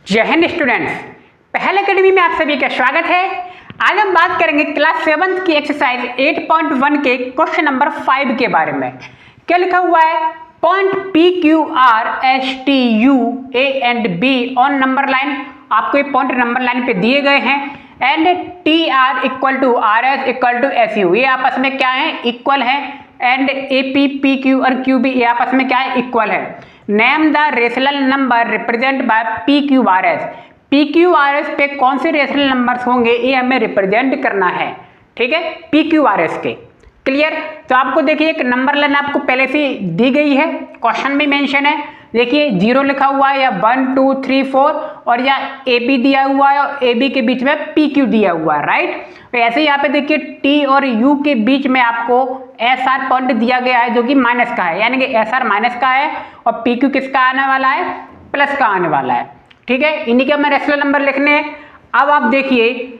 जय हिंद स्टूडेंट्स, पहल एकेडमी में आप सभी का स्वागत है। आज हम बात करेंगे क्लास 7 की एक्सरसाइज 8.1 के क्वेश्चन नंबर 5 के बारे में। क्या लिखा हुआ है? Point P Q R S T U A and B on number line. आपको ये पॉइंट नंबर लाइन पे दिए गए हैं and T R equal to R S equal to S U, ये आपस में क्या है? इक्वल है। And A P P Q और क्यू बी ये आपस में क्या है? इक्वल है। Name the rational number represent by P Q R S. P Q R S पे कौन से रेशनल नंबर्स होंगे ये हमें रिप्रेजेंट करना है, ठीक है, पी क्यू आर एस के। क्लियर? तो आपको देखिए एक नंबर लाइन आपको पहले से दी गई है, क्वेश्चन भी मेंशन है। देखिए 0 लिखा हुआ है या 1 2 3 4 और या ए बी दिया हुआ है और ए बी के बीच में पी क्यू दिया हुआ है, राइट। तो ऐसे यहाँ पे देखिए टी और यू के बीच में आपको एस आर पॉइंट दिया गया है जो कि माइनस का है, यानी कि एस आर माइनस का है और पी क्यू किसका आने वाला है? प्लस का आने वाला है, ठीक है। इन्हीं के हमें रेशनल नंबर लिखने हैं। अब आप देखिए,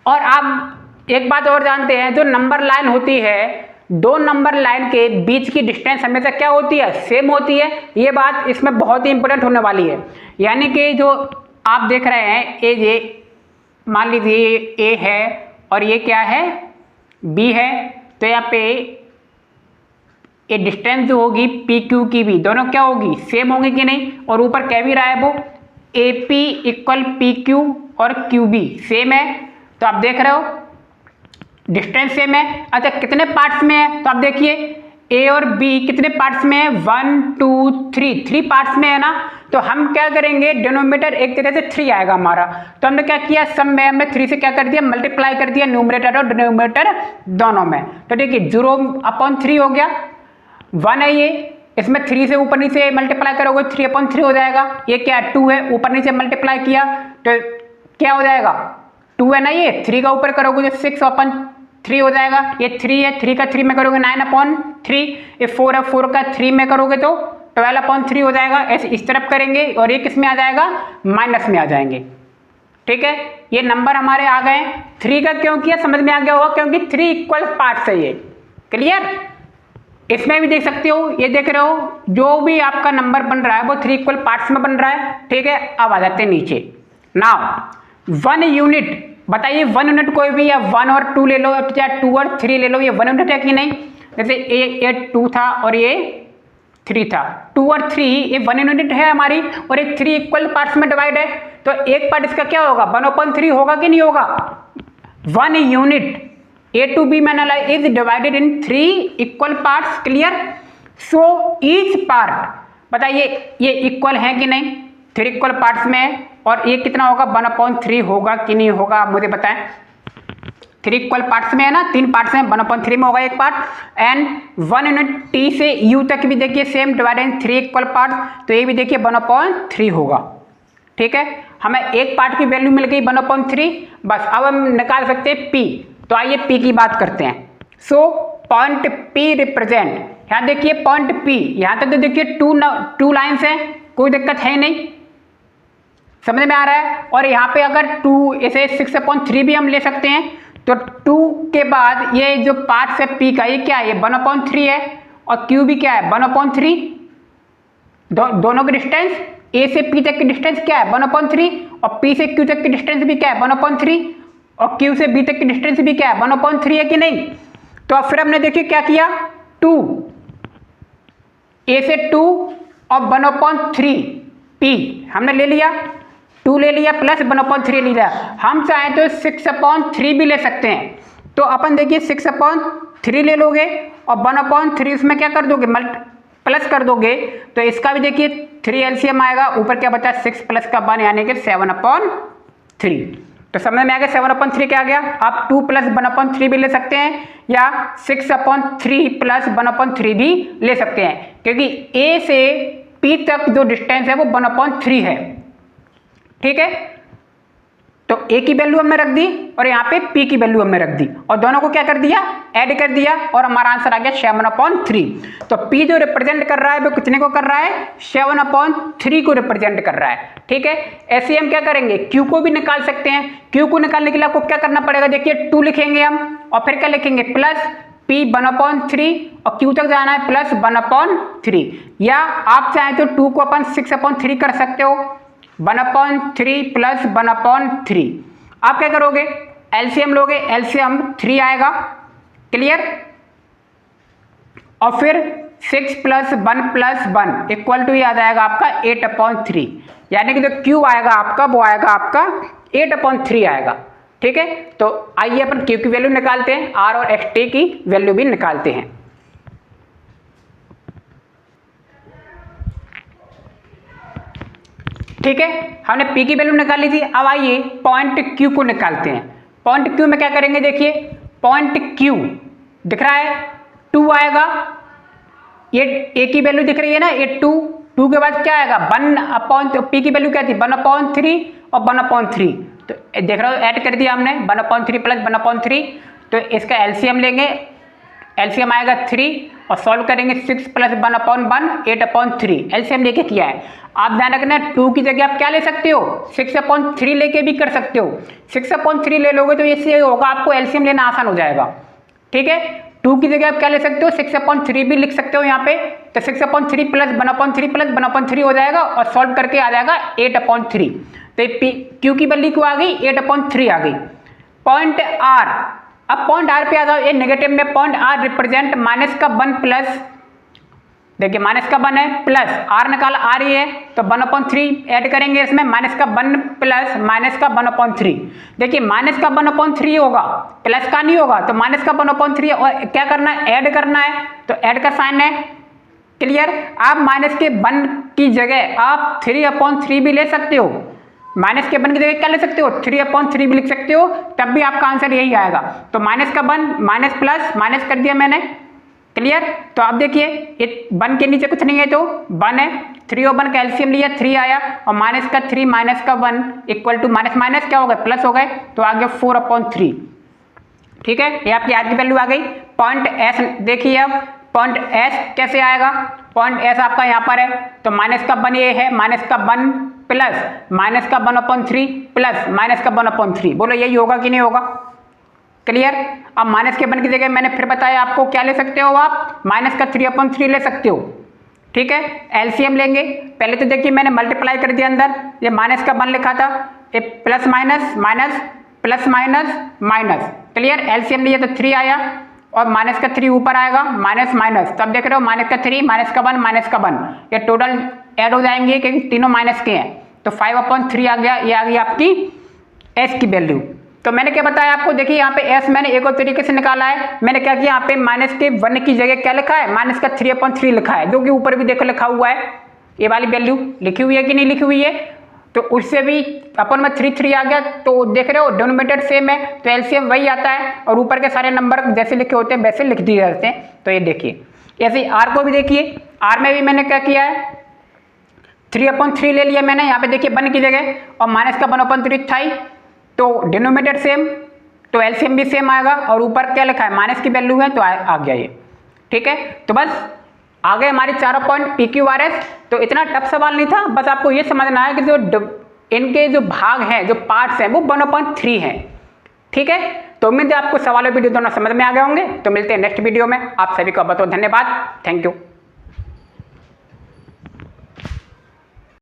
और आप एक बात और जानते हैं, जो नंबर लाइन होती है, दो नंबर लाइन के बीच की डिस्टेंस हमेशा क्या होती है? सेम होती है। ये बात इसमें बहुत ही इंपॉर्टेंट होने वाली है। यानी कि जो आप देख रहे हैं ए जे, मान लीजिए ए है और ये क्या है? बी है। तो यहाँ पे ये डिस्टेंस जो होगी पी क्यू की भी दोनों क्या होगी? सेम होंगी कि नहीं? और ऊपर क्या भी रहा है वो A P equal P Q और क्यू बी सेम है। तो आप देख रहे हो डिस्टेंस सेम है। अच्छा कितने पार्ट्स में है? तो आप देखिए ए और बी कितने पार्ट्स में है? 1 2 3 पार्ट्स में है ना। तो हम क्या करेंगे? डिनोमिनेटर एक तरह से 3 आएगा हमारा। तो हमने क्या किया? सम में हमने 3 से क्या कर दिया? मल्टीप्लाई कर दिया न्यूमरेटर और डिनोमिनेटर दोनों में। तो देखिए 0/3 हो गया। 1 है ये, इसमें 3 से ऊपर नीचे मल्टीप्लाई करोगे 3/3 हो जाएगा। ये क्या है? 2 है, ऊपर नीचे मल्टीप्लाई किया तो क्या हो जाएगा? 2 है ना, ये 3 का ऊपर करोगे तो 6/3 हो जाएगा। ये 3 है, 3 का 3 में करोगे 9/3। ये 4 है, 4 का 3 में करोगे तो 12/3 हो जाएगा। ऐसे इस तरफ करेंगे और ये किस में आ जाएगा? माइनस में आ जाएंगे, ठीक है। ये नंबर हमारे आ गए। 3 का क्यों किया? समझ में आ गया होगा, क्योंकि 3 इक्वल पार्ट्स है ये। क्लियर? इसमें भी देख सकते हो, ये देख रहे हो जो भी आपका नंबर बन रहा है वो 3 इक्वल पार्ट्स में बन रहा है, ठीक है। अब आ जाते हैं नीचे। नाउ 1 यूनिट, बताइए 1 यूनिट कोई भी, या 1 और 2 ले लो या 2 और 3 ले लो, ये 1 यूनिट है कि नहीं? जैसे ये 2 था और ये 3 था, 2 और 3 ये 1 यूनिट है हमारी, और ये 3 इक्वल पार्ट्स में डिवाइड है। तो एक पार्ट इसका क्या होगा? 1/3 होगा कि नहीं होगा? 1 यूनिट A to B मैंने is divided in 3 equal parts. Clear? So each part, बताइए ये इक्वल है कि नहीं? 3 इक्वल पार्ट्स में है और ये कितना होगा? 1/3 होगा कि नहीं होगा? आप मुझे बताएं। 3 इक्वल पार्ट्स में है ना, 3 पार्ट्स में 1/3 में होगा एक पार्ट। एंड 1 यूनिट T से U तक भी देखिए same divided in 3 equal parts, तो ये भी देखिए 1/3 होगा, ठीक है। हमें एक पार्ट की वैल्यू मिल गई 1/3। बस अब हम निकाल सकते हैं P। तो आइए P की बात करते हैं। सो पॉइंट P रिप्रेजेंट, यहाँ देखिए पॉइंट P, यहाँ तक तो देखिए टू लाइन्स हैं, कोई दिक्कत है नहीं, समझ में आ रहा है। और यहाँ पे अगर 2 ऐसे 6/3 भी हम ले सकते हैं। तो 2 के बाद ये जो पार्ट है P का, ये क्या है? ये 1/3 है और Q भी क्या है? 1/3। दोनों की डिस्टेंस A से P तक की डिस्टेंस क्या है? 1/3। और P से Q तक की डिस्टेंस भी क्या है? 1/3। और Q से B तक की डिस्टेंस भी क्या है? 1/3 है कि नहीं? तो अब फिर हमने देखिए क्या किया? 2 A से 2 और 1/3 P हमने ले लिया, 2 ले लिया प्लस 1/3 ले लिया। हम चाहें तो 6/3 भी ले सकते हैं। तो अपन देखिए 6/3 ले लोगे और 1/3 इसमें क्या कर दोगे? प्लस कर दोगे, तो इसका भी देखिए 3 एलसीएम आएगा। ऊपर क्या बचा? 6 प्लस का 1 यानी कि 7/3। तो समझ में आ गया 7/3 क्या आ गया। आप 2 प्लस 1/3 भी ले सकते हैं या 6/3 प्लस 1/3 भी ले सकते हैं, क्योंकि A से P तक जो डिस्टेंस है वो 1/3 है, ठीक है। तो A की वैल्यू हमने रख दी और यहाँ पे P की वैल्यू हमने रख दी और दोनों को क्या कर दिया? ऐड कर दिया और हमारा आंसर आ गया 7/3। तो P जो रिप्रेजेंट कर रहा है वो कितने को कर रहा है? 7/3 को रिप्रेजेंट कर रहा है, ठीक है। ऐसे हम क्या करेंगे? Q को भी निकाल सकते हैं। Q को निकालने के लिए आपको क्या करना पड़ेगा? देखिए 2 लिखेंगे हम और फिर क्या लिखेंगे? प्लस P 1/3 और Q तक जाना है प्लस 1/3, या आप चाहें तो 2 को अपन 6/3 कर सकते हो। 1/3 प्लस 1/3। आप क्या करोगे, एलसीएम लोगे, एलसीएम 3 आएगा, क्लियर, और फिर 6 + 1 + 1 इक्वल टू ये आ जाएगा आपका 8/3, यानी कि जो क्यू आएगा आपका वो आएगा आपका 8/3 आएगा। ठीक है, तो आइए अपन क्यू की वैल्यू निकालते हैं, आर और एक्स टी की वैल्यू भी निकालते हैं। ठीक है, हमने पी की वैल्यू निकाल ली थी। अब आइए पॉइंट क्यू को निकालते हैं। पॉइंट क्यू में क्या करेंगे, देखिए पॉइंट क्यू दिख रहा है 2 आएगा, ये ए की वैल्यू दिख रही है ना, ये 2 के बाद क्या आएगा 1 पी की वैल्यू क्या थी 1/3 और 1/3, तो देख रहे हो ऐड कर दिया हमने 1/3 प्लस 1/3, तो इसका एलसीएम लेंगे, एलसीएम आएगा 3 और सॉल्व करेंगे 6 + 1/1 8/3, एलसीएम लेके किया है। आप ध्यान रखना 2 की जगह आप क्या ले सकते हो 6/3 लेके भी कर सकते हो, 6/3 ले लोगे तो इससे होगा आपको एलसीएम लेना आसान हो जाएगा। ठीक है, 2 की जगह आप क्या ले सकते हो 6/3 भी लिख सकते हो यहाँ पे, तो 6/3 + 1/3 + 1/3 हो जाएगा और सॉल्व करके आ जाएगा 8/3, तो क्यू की वैल्यू क्यों आ गई 8/3 आ गई। पॉइंट आर, अब पॉइंट आर पे आ जाओ, ये नेगेटिव में पॉइंट आर रिप्रेजेंट -1 प्लस, देखिए -1 है प्लस आर निकाला आर ही है, तो 1/3 ऐड करेंगे इसमें, -1 प्लस -1/3, देखिए -1/3 होगा, प्लस का नहीं होगा, तो -1/3 और क्या करना है ऐड करना है, तो ऐड का साइन है, क्लियर। आप -1 की जगह आप 3/3 भी ले सकते हो, -1 की जगह क्या ले सकते हो 3/3 भी लिख सकते हो, तब भी आपका आंसर यही आएगा। तो -1 माइनस प्लस माइनस कर दिया मैंने, क्लियर। तो आप देखिए ये 1 के नीचे कुछ नहीं है तो 1 है, 3 और 1 का एलसीएम लिया 3 आया, और -3 -1 इक्वल टू माइनस क्या हो गए प्लस हो गए, तो आ गया 4/3। ठीक है, ये आपकी आज की वैल्यू आ गई। पॉइंट एस देखिए, अब पॉइंट एस कैसे आएगा, पॉइंट एस आपका यहाँ पर है, तो -1 ये है, -1 प्लस -1/3 प्लस -1/3, बोलो यही होगा कि नहीं होगा, क्लियर। अब -1 की जगह मैंने फिर बताया आपको क्या ले सकते हो आप -3/3 ले सकते हो। ठीक है, एलसीएम लेंगे, पहले तो देखिए मैंने मल्टीप्लाई कर दिया अंदर, ये -1 लिखा था, ये plus minus minus plus minus minus, clear. LCM लिए तो 3 आया और -3 ऊपर आएगा माइनस माइनस, तब देख रहे हो -3 -1 ये टोटल ऐड हो जाएंगे क्योंकि तीनों माइनस के हैं, तो 5/3 आ गया, ये आ गई आपकी एस की वैल्यू। तो मैंने क्या बताया आपको, देखिए यहाँ पे एस मैंने एक और तरीके से निकाला है, मैंने क्या किया यहाँ पे -1 की जगह क्या लिखा है -3/3 लिखा है, जो कि ऊपर भी देखो लिखा हुआ है, ये वाली वैल्यू लिखी हुई है कि नहीं लिखी हुई है, तो उससे भी अपन में 3 आ गया, तो देख रहे हो डिनोमिनेटर सेम है, तो एलसीएम वही आता है और ऊपर के सारे नंबर जैसे लिखे होते हैं वैसे लिख दिए जाते हैं। तो ये देखिए ऐसे ही आर को भी देखिए, आर में भी मैंने क्या किया है 3/3 ले लिया मैंने, यहाँ पे देखिए 1 की जगह और -1/3 था ही, तो डिनोमिनेटर सेम, तो एलसीएम भी सेम आएगा, और ऊपर क्या लिखा है माइनस की वैल्यू है तो आ गया ये। ठीक है, तो बस आ गए हमारे चारों पॉइंट PQRS। तो इतना टफ सवाल नहीं था, बस आपको ये समझना है कि जो इनके जो भाग हैं, जो पार्ट्स हैं वो 1/3 हैं। ठीक है, तो उम्मीद है आपको सवाल वीडियो दोनों समझ में आ गए होंगे। तो मिलते हैं नेक्स्ट वीडियो में, आप सभी को बहुत बहुत धन्यवाद, थैंक यू।